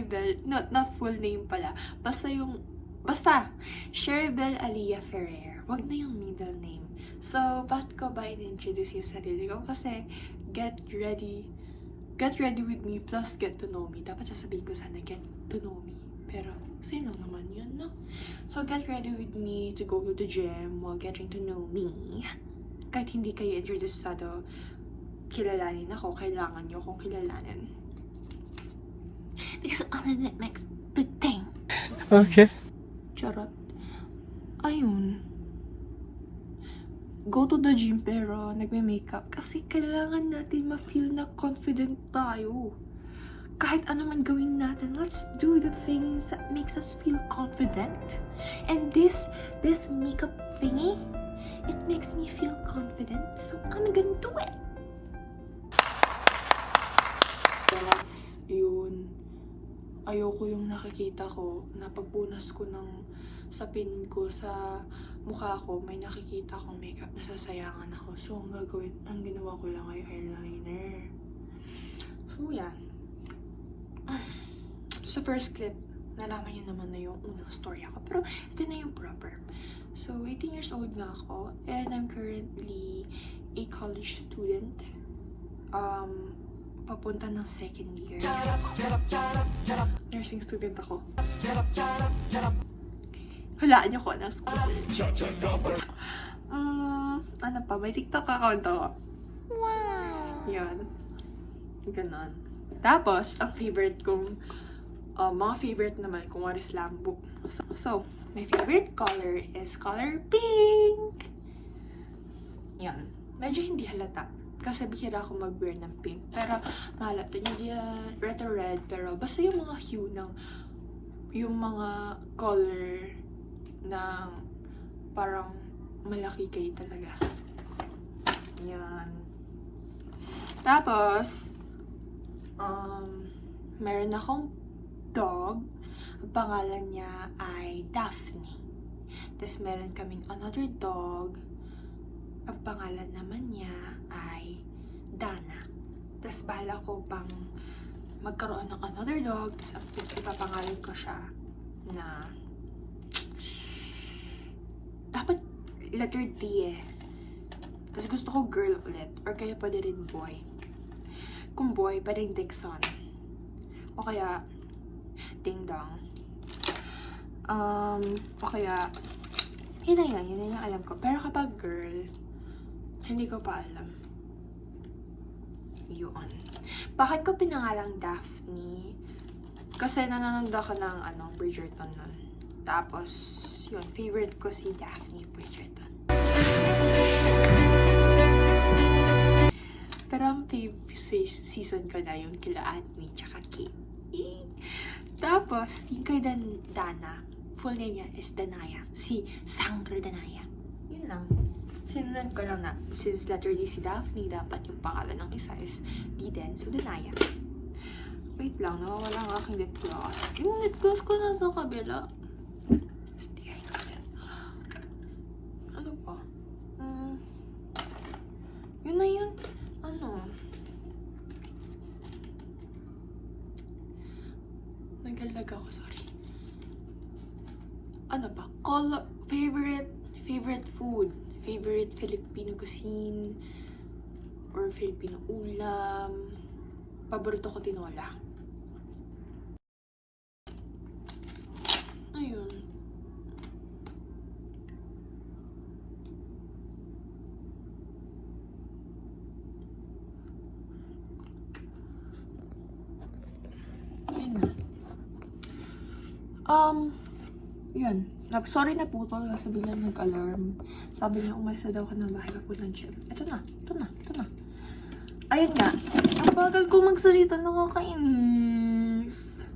Sheribel, not full name pala. Basta, Sheribel Aliyah Ferrer. Wag na yung middle name. So, ba't ko ba in-introduce yung sarili ko? Kasi, get ready with me plus get to know me. Dapat sasabihin ko sana get to know me. Pero, sino naman yun, no? So, get ready with me to go to the gym while getting to know me. Kahit hindi kayo interesado, kilalanin ako, kailangan nyo akong kilalanin. Because I'm the next big thing. Okay. Charot. Ayun. Go to the gym pero nagme-makeup kasi kailangan natin ma-feel na confident tayo. Kahit ano man gawin natin, let's do the things that makes us feel confident. And this makeup thingy, it makes me feel confident, so I'm gonna do it. Yun. Ayoko yung nakikita ko na pagpunas ko ng sapin ko sa mukha ko, may nakikita akong makeup, nasasayangan ako. So, ang ginawa ko lang ay eyeliner. So, yan. Sa first clip, nalaman niyo naman na yung unang story ako. Pero, ito na yung proper. So, 18 years old nga ako, and I'm currently a college student. Papunta ng second year. Nursing student ako. Hulaan niyo ko ng school. Ano pa? May TikTok account ako. Wow! Yan. Ganon. Tapos, ang favorite kong, mga favorite naman, kung what is slam book. So, my favorite color is color pink. Yan. Medyo hindi halata. Kasi bihira ako mag-wear ng pink. Pero, mahalata nyo diyan. Red or red. Pero, basta yung mga hue ng, yung mga color ng parang malaki kayo talaga. Yan. Tapos, meron akong dog. Ang pangalan niya ay Daphne. Tapos, meron kaming another dog. Ang pangalan naman niya ay Dana. Tapos, bahala ko pang magkaroon ng another dog. Tapos, ipapangalan ko siya na dapat letter D eh. Tapos, gusto ko girl ulit. Or kaya pwede rin boy. Kung boy, pwedeng Dixon. O kaya Ding Dong. O kaya yun na yung alam ko. Pero kapag girl, hindi ko pa alam. Yun. Bakit ko pinangalang Daphne? Kasi nanonood ako ng Bridgerton nun. Tapos, yun, favorite ko si Daphne Bridgerton. Pero ang favorite season ko na yung kila Anthony tsaka Kate. Tapos, yung kay Dana, full name niya is Danaya. Si Sangre Danaya. Yun lang. Sinunod ko lang na, since letter D si Daphne, dapat yung pangalan ng isa is D din. So, Danaya. Wait lang, nawawala ang aking lip gloss. Yung lip gloss ko nasa kabila. Stay natin. Ano pa? Yun na yun. Naglalag ako, sorry. Ano pa? Favorite food. Favorite Filipino cuisine. Or Filipino ulam. Paborito ko tinola. Ayun. Ayun na. Yun. Sorry na putol kasi biglang nag-alarm. Sabi niya, umalis na daw ka ng bahay po ng gym. Ito na. Ayun nga. Ang bagal ko magsalita, nakakainis.